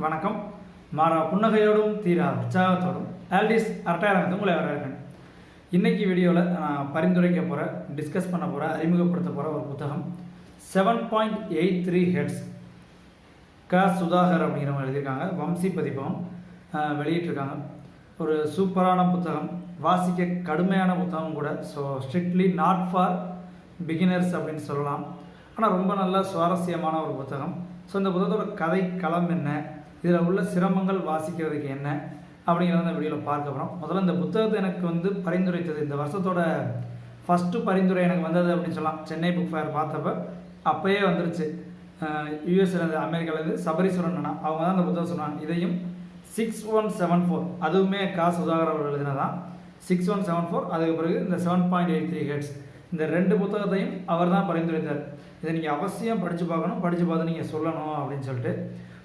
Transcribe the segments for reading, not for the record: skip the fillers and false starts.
வணக்கம். மாறா புன்னகையோடும் தீரா உற்சாகத்தோடும் ஆல்டிஸ் அரட்டாயிரத்து உங்களை வரவேற்கிறேன். இன்றைக்கி வீடியோவில் நான் பரிந்துரைக்க போகிற டிஸ்கஸ் பண்ண போகிற அறிமுகப்படுத்த போகிற ஒரு புத்தகம் 7.83 ஹெட்ஸ் சுதாகர் அப்படிங்கிறவங்க எழுதியிருக்காங்க. வம்சி பதிப்பகம் வெளியிட்டிருக்காங்க. ஒரு சூப்பரான புத்தகம், வாசிக்க கடுமையான புத்தகம் கூட. So strictly not for beginners அப்படின்னு சொல்லலாம். ஆனால் ரொம்ப நல்ல சுவாரஸ்யமான ஒரு புத்தகம். ஸோ இந்த புத்தகத்தோட கதை களம் என்ன, இதில் உள்ள சிரமங்கள் வாசிக்கிறதுக்கு என்ன அப்படிங்கிறத இந்த வீடியோவில் பார்க்க போகிறோம். முதல்ல இந்த புத்தகத்தை எனக்கு பரிந்துரைத்தது, இந்த வருஷத்தோட ஃபஸ்ட்டு பரிந்துரை எனக்கு வந்தது அப்படின்னு சொல்லலாம். சென்னை புக் ஃபேர் பார்த்தப்ப அப்போயே வந்துருச்சு. யூஎஸ்லேருந்து அமெரிக்காவிலேருந்து சபரீஸ்வரன் அண்ணா அவங்க தான் இந்த புத்தகம் சொன்னாங்க. இதையும் 6174 அதுவுமே சுதாகர் அவர் எழுதினதான். 6174 அதுக்கு பிறகு இந்த 7.83 ஹெட்ஸ் இந்த ரெண்டு புத்தகத்தையும் அவர் தான் பரிந்துரைத்தார். இதை நீங்கள் அவசியம் படித்து பார்க்கணும், படித்து பார்த்து நீங்கள் சொல்லணும் அப்படின்னு சொல்லிட்டு.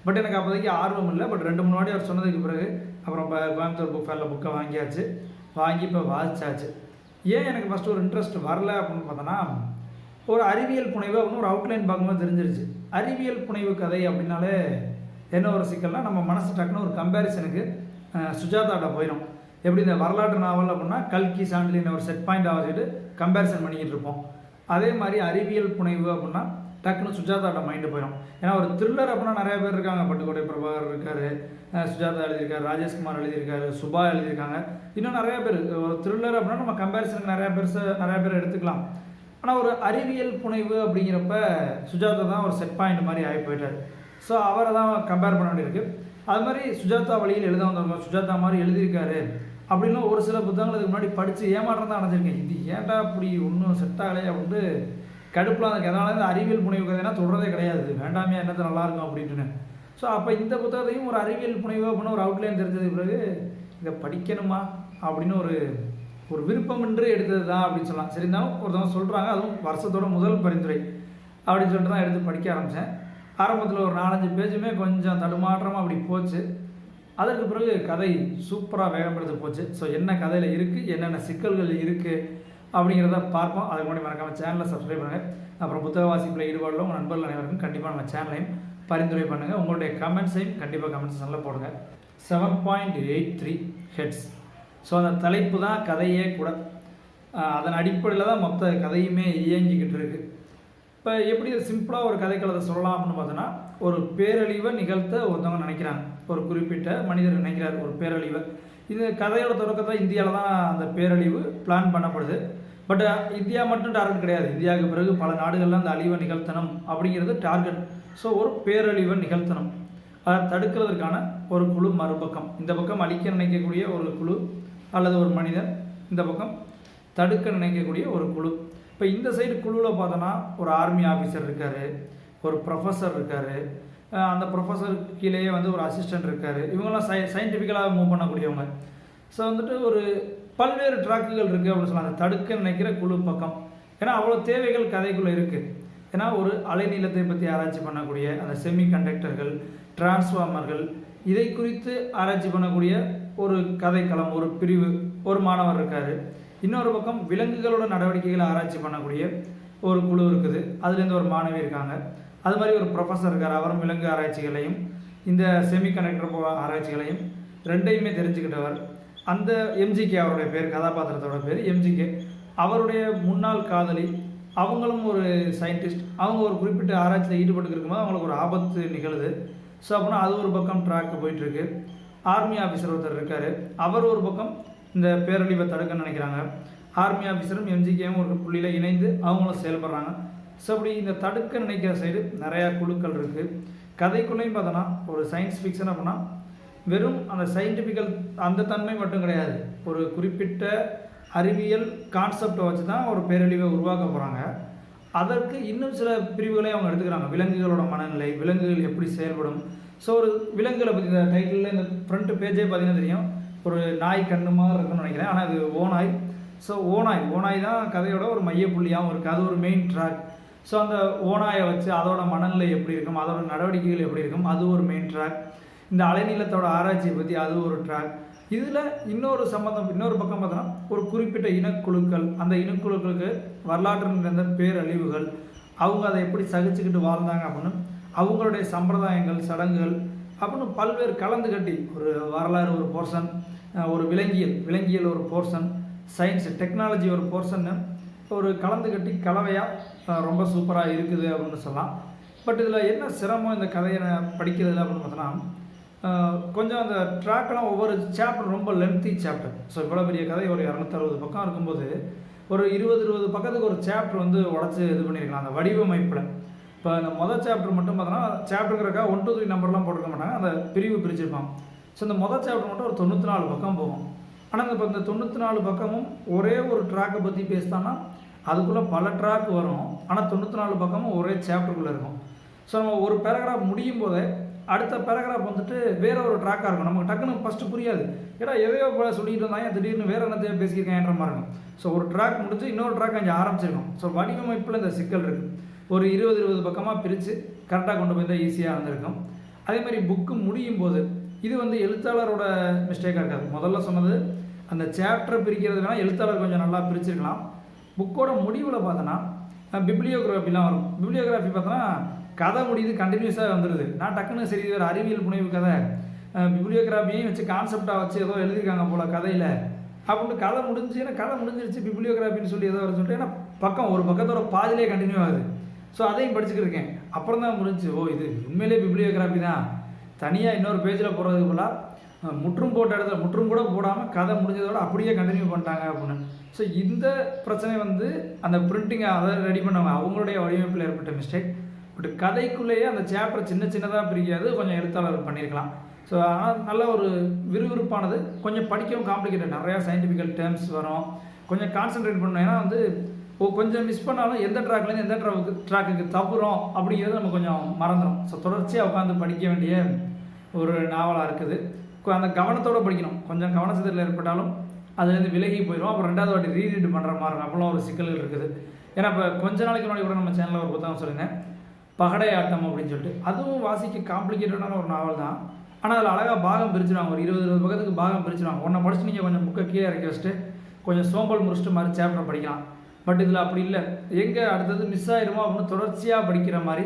பட் எனக்கு அப்போதைக்கு ஆர்வம் இல்லை. பட் 2 முன்னாடி அவர் சொன்னதுக்கு பிறகு அப்புறம் இப்போ கோயம்புத்தூர் புக் ஃபேரில் புக்கை வாங்கி இப்போ வாசிச்சாச்சு. ஏன் எனக்கு ஃபஸ்ட்டு ஒரு இன்ட்ரெஸ்ட் வரல அப்படின்னு பார்த்தோன்னா, ஒரு அறிவியல் புனைவு அப்படின்னு ஒரு அவுட்லைன் பார்க்கும்போது தெரிஞ்சிருச்சு. அறிவியல் புனைவு கதை அப்படின்னாலே என்ன ஒரு சிக்கல்னால், நம்ம மனசு டக்குன்னு ஒரு கம்பேரிசனுக்கு சுஜாதாட்ட போயிடும். எப்படி இந்த வரலாற்று நாவல் அப்படின்னா கல்கி சாண்டிலின் ஒரு செட் பாயிண்ட் வச்சுட்டு கம்பேரிசன் பண்ணிக்கிட்டு இருப்போம். அதே மாதிரி அறிவியல் புனைவு அப்படின்னா டக்குன்னு சுஜாதாட்ட மைண்டு போயிடும். ஏன்னா ஒரு த்ரில்லர் அப்படின்னா நிறைய பேர் இருக்காங்க. பட்டுக்கோட்டை பிரபாகர் இருக்கார், சுஜாதா எழுதியிருக்காரு, ராஜேஷ்குமார் எழுதியிருக்காரு, சுபா எழுதியிருக்காங்க, இன்னும் நிறைய பேர். ஒரு த்ரில்லர் அப்படின்னா நம்ம கம்பேரிசனுக்கு நிறைய பேர் எடுத்துக்கலாம். ஆனால் ஒரு அறிவியல் புனைவு அப்படிங்கிறப்ப சுஜாதா தான் ஒரு செட் பாயிண்ட் மாதிரி ஆகி போயிட்டார். ஸோ அவரை தான் கம்பேர் பண்ண வேண்டியிருக்கு. அது மாதிரி சுஜாதா வழியில் எழுத வந்தவங்க சுஜாதா மாதிரி எழுதியிருக்காரு அப்படின்லாம் ஒரு சில புத்தகங்கள் இதுக்கு முன்னாடி படித்து ஏமாற்றம் தான் அடைஞ்சிருக்கேன். இது ஏன்டா அப்படி ஒன்றும் செட் ஆகலை அப்படின்ட்டு கடுப்பில் அந்த எதனால இந்த அறிவியல் புனைவு கதைனா தொடரதே கிடையாது, வேண்டாமே என்னது நல்லாயிருக்கும் அப்படின்ட்டுன்னு. ஸோ அப்போ இந்த புத்தகத்தையும் ஒரு அறிவியல் புனைவு அப்படின்னு ஒரு அவுட்லைன் தெரிஞ்சதுக்கு பிறகு இதை படிக்கணுமா அப்படின்னு ஒரு விருப்பமின்றி எடுத்தது தான் அப்படின்னு சொல்லலாம். சரி, இருந்தாலும் ஒருத்தவங்க சொல்கிறாங்க, அதுவும் வருஷத்தோட முதல் பரிந்துரை அப்படின்னு சொல்லிட்டு தான் எடுத்து படிக்க ஆரம்பித்தேன். ஆரம்பத்தில் ஒரு 4-5 பேஜுமே கொஞ்சம் தடுமாற்றமாக அப்படி போச்சு. அதற்கு பிறகு கதை சூப்பராக வேகப்படுத்த போச்சு. ஸோ என்ன கதையில் இருக்குது, என்னென்ன சிக்கல்கள் இருக்குது அப்படிங்கிறத பார்ப்போம். அதுக்கு முன்னாடி மறக்காமல் சேனலை சப்ஸ்கிரைப் பண்ணுங்கள். அப்புறம் புத்தக வாசிப்பில் ஈடுபாடுள்ள உங்கள் நண்பர்கள் அனைவருக்கும் கண்டிப்பாக நம்ம சேனலையும் பரிந்துரை பண்ணுங்கள். உங்களுடைய கமெண்ட்ஸையும் கண்டிப்பாக கமெண்ட் செக்ஷனில் போடுங்க. 7.83 ஹெட்ஸ். ஸோ அந்த தலைப்பு தான் கதையே கூட. அதன் அடிப்படையில் தான் மொத்த கதையுமே இயங்கிக்கிட்டு இருக்குது. இப்போ எப்படி சிம்பிளாக ஒரு கதைக்களத்தை சொல்லலாம் அப்படின்னு பார்த்தோன்னா, ஒரு பேரழிவை நிகழ்த்த ஒருத்தவங்க நினைக்கிறாங்க. ஒரு குறிப்பிட்ட மனிதர் நினைக்கிறார் ஒரு பேரழிவை. இது கதையோட தொடக்கத்தை இந்தியாவில் தான் அந்த பேரழிவு பிளான் பண்ணப்படுது. பட் இந்தியா மட்டும் டார்கெட் கிடையாது. இந்தியாவுக்கு பிறகு பல நாடுகளில் அந்த அழிவை நிகழ்த்தணும் அப்படிங்கிறது டார்கெட். ஸோ ஒரு பேரழிவை நிகழ்த்தணும், அதை தடுக்கிறதுக்கான ஒரு குழு மறுபக்கம். இந்த பக்கம் அழிக்க நினைக்கக்கூடிய ஒரு குழு அல்லது ஒரு மனிதன், இந்த பக்கம் தடுக்க நினைக்கக்கூடிய ஒரு குழு. இப்போ இந்த சைடு குழுவில் பார்த்தோன்னா ஒரு ஆர்மி ஆஃபீஸர் இருக்கார், ஒரு ப்ரொஃபஸர் இருக்கார், அந்த ப்ரொஃபஸர் கீழேயே ஒரு அசிஸ்டண்ட் இருக்கார். இவங்கெல்லாம் சயின்டிஃபிக்கலாக மூவ் பண்ணக்கூடியவங்க. ஸோ ஒரு பல்வேறு ட்ராக்குகள் இருக்குது அப்படின்னு சொல்லலாம் அந்த தடுக்க நினைக்கிற குழு பக்கம். ஏன்னா அவ்வளோ தேவைகள் கதைக்குள்ளே இருக்குது. ஏன்னா ஒரு அலைநீளத்தை பற்றி ஆராய்ச்சி பண்ணக்கூடிய அந்த செமி கண்டக்டர்கள், டிரான்ஸ்ஃபார்மர்கள், இதை குறித்து ஆராய்ச்சி பண்ணக்கூடிய ஒரு கதைக்களம், ஒரு பிரிவு, ஒரு மாணவர் இருக்கார். இன்னொரு பக்கம் விலங்குகளோட நடவடிக்கைகளை ஆராய்ச்சி பண்ணக்கூடிய ஒரு குழு இருக்குது, அதுலேருந்து ஒரு மாணவி இருக்காங்க. அது மாதிரி ஒரு ப்ரொஃபஸர் இருக்கார், அவரும் விலங்கு ஆராய்ச்சிகளையும் இந்த செமி கண்டக்டர் ஆராய்ச்சிகளையும் ரெண்டையுமே தெரிஞ்சுக்கிட்டவர். அந்த எம்ஜிகே, அவருடைய பேர், கதாபாத்திரத்தோட பேர் எம்ஜிகே, அவருடைய முன்னாள் காதலி, அவங்களும் ஒரு சயின்டிஸ்ட். அவங்க ஒரு குறிப்பிட்ட ஆராய்ச்சியில் ஈடுபட்டு இருக்கும்போது அவங்களுக்கு ஒரு ஆபத்து நிகழுது. ஸோ அப்படின்னா அது ஒரு பக்கம் ட்ராக் போயிட்டுருக்கு. ஆர்மி ஆஃபீஸர் ஒருத்தர் இருக்கார், அவர் ஒரு பக்கம் இந்த பேரழிவை தடுக்க நினைக்கிறாங்க. ஆர்மி ஆஃபீஸரும் எம்ஜிகேவும் ஒரு புள்ளியில் இணைந்து அவங்களும் செயல்படுறாங்க. ஸோ அப்படி இந்த தடுக்க நினைக்கிற சைடு நிறையா குழுக்கள் இருக்குது. கதைக்குள்ளேயும் பார்த்தோன்னா ஒரு சயின்ஸ் ஃபிக்ஷன் அப்படின்னா வெறும் அந்த சயின்டிஃபிக்கல் அந்த தன்மை மட்டும் கிடையாது. ஒரு குறிப்பிட்ட அறிவியல் கான்செப்டை வச்சு தான் ஒரு பேரழிவை உருவாக்க போகிறாங்க. அதற்கு இன்னும் சில பிரிவுகளை அவங்க எடுத்துக்கிறாங்க. விலங்குகளோட மனநிலை, விலங்குகள் எப்படி செயல்படும். ஸோ ஒரு விலங்குகளை பற்றி இந்த டைட்டிலில் இந்த ஃப்ரண்ட் பேஜே பார்த்தீங்கன்னா தெரியும், ஒரு நாய் கண்ணு மாதிரி இருக்குன்னு நினைக்கிறேன். ஆனால் அது ஓநாய். ஸோ ஓநாய் தான் கதையோட ஒரு மையப்புள்ளியாகவும் இருக்குது. அது ஒரு மெயின் ட்ராக். ஸோ அந்த ஓநாயை வச்சு அதோட மனநிலை எப்படி இருக்கும், அதோட நடவடிக்கைகள் எப்படி இருக்கும், அது ஒரு மெயின் ட்ராக். இந்த அலைநீளத்தோட ஆராய்ச்சியை பற்றி அது ஒரு ட்ராக். இதில் இன்னொரு பக்கம் பார்த்தோன்னா ஒரு குறிப்பிட்ட இனக்குழுக்கள், அந்த இனக்குழுக்களுக்கு வரலாற்று நிறைந்த பேரழிவுகள், அவங்க அதை எப்படி சகிச்சுக்கிட்டு வாழ்ந்தாங்க அப்படின்னு அவங்களுடைய சம்பிரதாயங்கள், சடங்குகள், அப்படின்னு பல்வேறு கலந்து கட்டி ஒரு வரலாறு ஒரு போர்ஷன், ஒரு விலங்கியல் ஒரு போர்ஷன், சயின்ஸ் டெக்னாலஜி ஒரு போர்ஷன்னு ஒரு கலந்து கட்டி கலவையாக ரொம்ப சூப்பராக இருக்குது அப்படின்னு சொல்லலாம். பட் இதில் என்ன சிரமம் இந்த கதையை படிக்கிறதுல அப்படின்னு பார்த்தோன்னா, கொஞ்சம் அந்த ட்ராக்லாம் ஒவ்வொரு சாப்டர் ரொம்ப லென்த்தி சாப்டர். ஸோ இவ்வளோ பெரிய கதை ஒரு 260 பக்கம் இருக்கும்போது ஒரு 20 பக்கத்துக்கு ஒரு சாப்டர் வந்து உடச்சி இது பண்ணியிருக்கலாம் அந்த வடிவமைப்பில். இப்போ இந்த மொதல் சாப்டர் மட்டும் பார்த்தோன்னா சாப்டருக்கிறக்கா 1 to 3 நம்பர்லாம் போட்டுக்க மாட்டாங்க, அந்த பிரிவு பிரிச்சிருப்பாங்க. ஸோ இந்த மொதல் சாப்டர் மட்டும் ஒரு 94 பக்கம் போகும். ஆனால் இப்போ இந்த 94 பக்கமும் ஒரே ஒரு ட்ராக்கை பற்றி பேசிட்டான்னா அதுக்குள்ளே பல ட்ராக் வரும். ஆனால் 94 பக்கமும் ஒரே சாப்டருக்குள்ளே இருக்கும். ஸோ நம்ம ஒரு பேராகிராஃப் முடியும் போதே அடுத்த பேராகிராஃப் வந்துட்டு வேறு ஒரு ட்ராக்காக இருக்கும். நமக்கு டக்குன்னு ஃபஸ்ட்டு புரியாது, ஏன்னா எதையோ போல சொல்லிட்டு இருந்தாங்க, திடீர்னு வேறு என்னத்தையோ பேசியிருக்கேன்ற மாதிரி இருக்கும். ஸோ ஒரு ட்ராக் முடிஞ்சு இன்னொரு ட்ராக் அங்கே ஆரம்பிச்சிருக்கும். ஸோ வடிவமைப்பில் இந்த சிக்கல் இருக்குது. ஒரு 20 பக்கமாக பிரித்து கரெக்டாக கொண்டு போய் தான் ஈஸியாக இருந்திருக்கும். அதே மாதிரி புக்கு முடியும் போது இது வந்து எழுத்தாளரோட மிஸ்டேக்காக இருக்காது. முதல்ல சொன்னது அந்த சாப்டரை பிரிக்கிறது வேணால் எழுத்தாளர் கொஞ்சம் நல்லா பிரிச்சிருக்கலாம். புக்கோட முடிவில் பார்த்தோன்னா பிப்ளியோகிராஃபிலாம் வரும். பிப்ளியோகிராஃபி பார்த்தோன்னா கதை முடியுது கண்டினியூஸாக வந்துடுது. நான் டக்குன்னு சரி ஒரு அறிவியல் புனைவு கதை பிப்ளியோகிராஃபியையும் வச்சு கான்செப்டாக வச்சு ஏதோ எழுதியிருக்காங்க போல் கதையில் அப்படின்ட்டு கதை முடிஞ்சு, ஏன்னா கதை முடிஞ்சிருச்சு பிப்ளியோகிராஃபின்னு சொல்லி ஏதோ சொல்லிட்டு, ஏன்னா பக்கம் ஒரு பக்கத்தோட பாதிலே கண்டினியூ ஆகுது. ஸோ அதையும் படிச்சுக்கிட்டு இருக்கேன். அப்புறம் தான் முடிஞ்சு ஓ இது உண்மையிலே பிப்ளியோகிராஃபி தான், தனியாக இன்னொரு பேஜில் போகிறதுக்கு போல் முற்றும் போட்ட இடத்துல முற்றும் கூட போடாமல் கதை முடிஞ்சதோட அப்படியே கண்டினியூ பண்ணிட்டாங்க அப்படின்னு. ஸோ இந்த பிரச்சனை வந்து அந்த பிரிண்டிங்கை அதை ரெடி பண்ணவங்க அவங்களுடைய வடிவமைப்பில் ஏற்பட்ட மிஸ்டேக். பட் கதைக்குள்ளேயே அந்த சாப்டர் சின்னதாக பிரிக்காது, கொஞ்சம் எழுத்தாளர் பண்ணியிருக்கலாம். ஸோ ஆனால் நல்ல ஒரு விறுவிறுப்பானது, கொஞ்சம் படிக்கவும் காம்ப்ளிகேட்டட், நிறையா சயின்டிஃபிக்கல் டேர்ம்ஸ் வரும், கொஞ்சம் கான்சென்ட்ரேட் பண்ணணும். ஏன்னா வந்து கொஞ்சம் மிஸ் பண்ணாலும் எந்த ட்ராக்லேருந்து எந்த ட்ராக்குக்கு தப்புறோம் அப்படிங்கிறது நம்ம கொஞ்சம் மறந்துடும். ஸோ தொடர்ச்சியாக உட்காந்து படிக்க வேண்டிய ஒரு நாவலாக இருக்குது. அந்த கவனத்தோடு படிக்கணும். கொஞ்சம் கவனச்சிதறல் ஏற்பட்டாலும் அதுலேருந்து விலகி போயிடும். அப்புறம் 2வது வாட்டி ரீரீட் பண்ணுற மாதிரி இருக்கும். அப்போலாம் ஒரு சிக்கல்கள் இருக்குது. ஏன்னா இப்போ கொஞ்ச நாளைக்கு முன்னாடி கூட நம்ம சேனலில் ஒரு புத்தகம் சொல்லியிருந்தேன், பகடை ஆட்டம் அப்படின்னு சொல்லிட்டு. அதுவும் வாசிக்க காம்ப்ளிகேட்டடான ஒரு நாவல் தான். ஆனால் அதில் அழகாக பாகம் பிரிச்சுடுவாங்க. ஒரு 20 பக்கத்துக்கு பாகம் பிரிச்சுடுவாங்க. ஒன்றை படிச்சு நீங்கள் கொஞ்சம் புக்கை கீழே இறக்கி வச்சுட்டு கொஞ்சம் சோம்பல் முடிச்சுட்டு மாதிரி சாப்டர் படிக்கலாம். பட் இதில் அப்படி இல்லை, எங்கே அடுத்தது மிஸ் ஆகிடுமோ அப்படின்னு தொடர்ச்சியாக படிக்கிற மாதிரி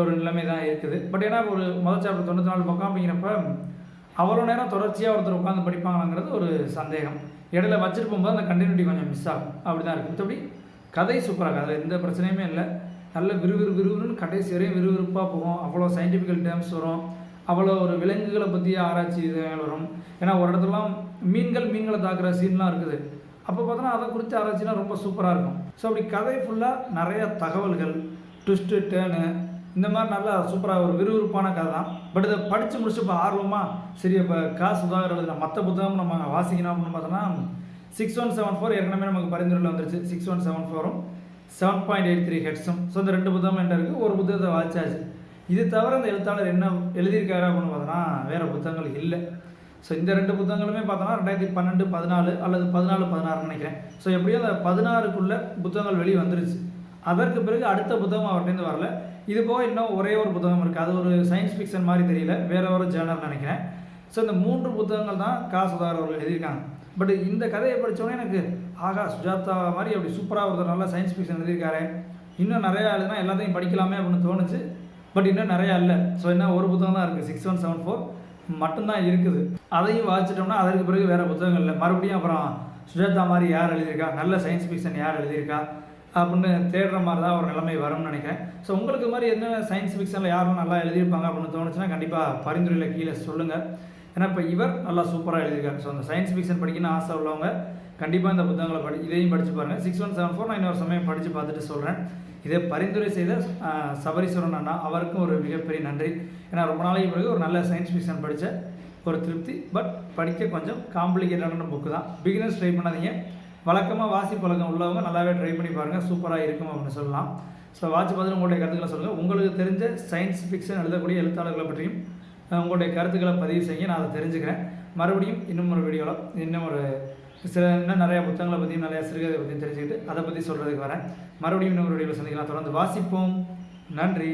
ஒரு நிலைமை தான் இருக்குது. பட் ஏன்னா ஒரு முதல் சாப்டர் 94 பக்கம் அப்படிங்கிறப்ப அவ்வளோ நேரம் தொடர்ச்சியாக ஒருத்தர் உட்காந்து படிப்பாங்கங்கிறது ஒரு சந்தேகம். இடையில வச்சுட்டு போகும்போது அந்த கண்டினியூட்டி கொஞ்சம் மிஸ் ஆகும். அப்படி தான் இருக்குது. மற்றபடி கதை சூப்பராக, அதில் எந்த பிரச்சனையுமே இல்லை. நல்ல விறுவிறுன்னு கடைசி வரையும் விறுவிறுப்பாக போகும். அவ்வளோ சயின்டிஃபிக்கல் டேர்ம்ஸ் வரும், அவ்வளோ ஒரு விலங்குகளை பற்றிய ஆராய்ச்சி இதுகள் வரும். ஏன்னா ஒரு இடத்துலாம் மீன்களை தாக்குற சீன்லாம் இருக்குது. அப்போ பார்த்தோன்னா அதை குறித்து ஆராய்ச்சிலாம் ரொம்ப சூப்பராக இருக்கும். ஸோ அப்படி கதை ஃபுல்லாக நிறைய தகவல்கள், ட்விஸ்ட்டு டேர்னு, இந்த மாதிரி நல்லா சூப்பராக ஒரு விறுவிறுப்பான கதை தான். பட் இதை படித்து முடிச்சு இப்போ ஆர்வமாக சரி இப்போ சுதாகர் எழுதுனா மற்ற புத்தகம் நம்ம வாசிக்கணும் அப்படின்னு பார்த்தோன்னா 6174 ஏற்கனவே நமக்கு பரிந்துரையில் வந்துருச்சு. 6174ம் 7.83 ஹெட்ஸும். ஸோ இந்த 2 புத்தகம் என்கிட்ட இருக்குது. ஒரு புத்தகத்தை வாசிச்சாச்சு. இது தவிர அந்த எழுத்தாளர் என்ன எழுதியிருக்காரு அப்படின்னு பார்த்தோன்னா வேறு புத்தகங்கள் இல்லை. ஸோ இந்த 2 புத்தகங்களுமே பார்த்தோன்னா 2012, 14 அல்லது 14, 16 நினைக்கிறேன். ஸோ எப்படியோ அந்த 16க்குள்ளே புத்தகங்கள் வெளியே வந்துருச்சு. அதற்கு பிறகு அடுத்த புத்தகம் அவர்கிட்டேருந்து வரல. இது போக இன்னும் ஒரே ஒரு புத்தகம் இருக்குது. அது ஒரு சயின்ஸ் ஃபிக்ஷன் மாதிரி தெரியல, வேறு ஒரு ஜேர்னல் நினைக்கிறேன். ஸோ இந்த 3 புத்தகங்கள் தான் சுதாகர் அவர்கள் எழுதியிருக்காங்க. பட் இந்த கதையை படித்தோன்னே எனக்கு ஆகா சுஜாதா மாதிரி அப்படி சூப்பராக ஒருத்தர் நல்லா சயின்ஸ் ஃபிக்ஷன் எழுதியிருக்காரு, இன்னும் நிறையா எழுதுனா எல்லாத்தையும் படிக்கலாமே அப்படின்னு தோணுச்சு. பட் இன்னும் நிறையா இல்லை. ஸோ என்ன ஒரு புத்தகம் தான் இருக்குது, 6174 மட்டும்தான் இருக்குது. அதையும் வாசிச்சிட்டோம்னா அதற்கு பிறகு வேறு புத்தகங்கள் இல்லை. மறுபடியும் அப்புறம் சுஜாதா மாதிரி யார் எழுதியிருக்கா, நல்ல சயின்ஸ் ஃபிக்ஷன் யார் எழுதியிருக்கா அப்படின்னு தேடுற மாதிரி தான் ஒரு நிலைமை வரும்னு நினைக்கிறேன். ஸோ உங்களுக்கு மாதிரி என்ன சயின்ஸ் ஃபிக்ஷனில் யாரும் நல்லா எழுதியிருப்பாங்க அப்படின்னு தோணுச்சுன்னா கண்டிப்பாக பரிந்துரையில் கீழே சொல்லுங்கள். ஏன்னா இப்போ இவர் நல்லா சூப்பராக எழுதியிருக்காரு. ஸோ அந்த சயின்ஸ் ஃபிக்ஷன் படிக்கணும்னு ஆசை உள்ளவங்க கண்டிப்பாக இந்த புத்தகங்களை இதையும் படித்து பாருங்கள். 6174 நான் இன்னொரு சமயம் படித்து பார்த்துட்டு சொல்கிறேன். இதை பரிந்துரை செய்த சபரீஸ்வரன் அண்ணா அவருக்கும் ஒரு மிகப்பெரிய நன்றி. ஏன்னா ரொம்ப நாளைக்கு பிறகு ஒரு நல்ல சயின்ஸ் ஃபிக்ஷன் படித்த ஒரு திருப்தி. பட் படிக்க கொஞ்சம் காம்ப்ளிகேட்டடான புக்கு தான். பிகினர்ஸ் ட்ரை பண்ணாதீங்க. வழக்கமாக வாசி பழக்கம் உள்ளவங்க நல்லாவே ட்ரை பண்ணி பாருங்கள், சூப்பராக இருக்கும் அப்படின்னு சொல்லலாம். ஸோ வாட்சி பார்த்துட்டு உங்களுடைய கருத்துக்களை சொல்லுங்கள். உங்களுக்கு தெரிஞ்ச சயின்ஸ் ஃபிக்ஷன் எழுதக்கூடிய எழுத்தாளர்களை பற்றியும் உங்களுடைய கருத்துக்களை பதிவு செய்ய நான் அதை தெரிஞ்சுக்கிறேன். மறுபடியும் இன்னும் ஒரு வீடியோவில் இன்னும் நிறையா புத்தகங்களை பற்றியும் நிறையா சிறுகதை பற்றியும் தெரிஞ்சுக்கிட்டு அதை பற்றி சொல்கிறதுக்கு வரேன். மறுபடியும் இன்னொரு வீடியோவில் சந்திக்கலாம். தொடர்ந்து வாசிப்போம். நன்றி.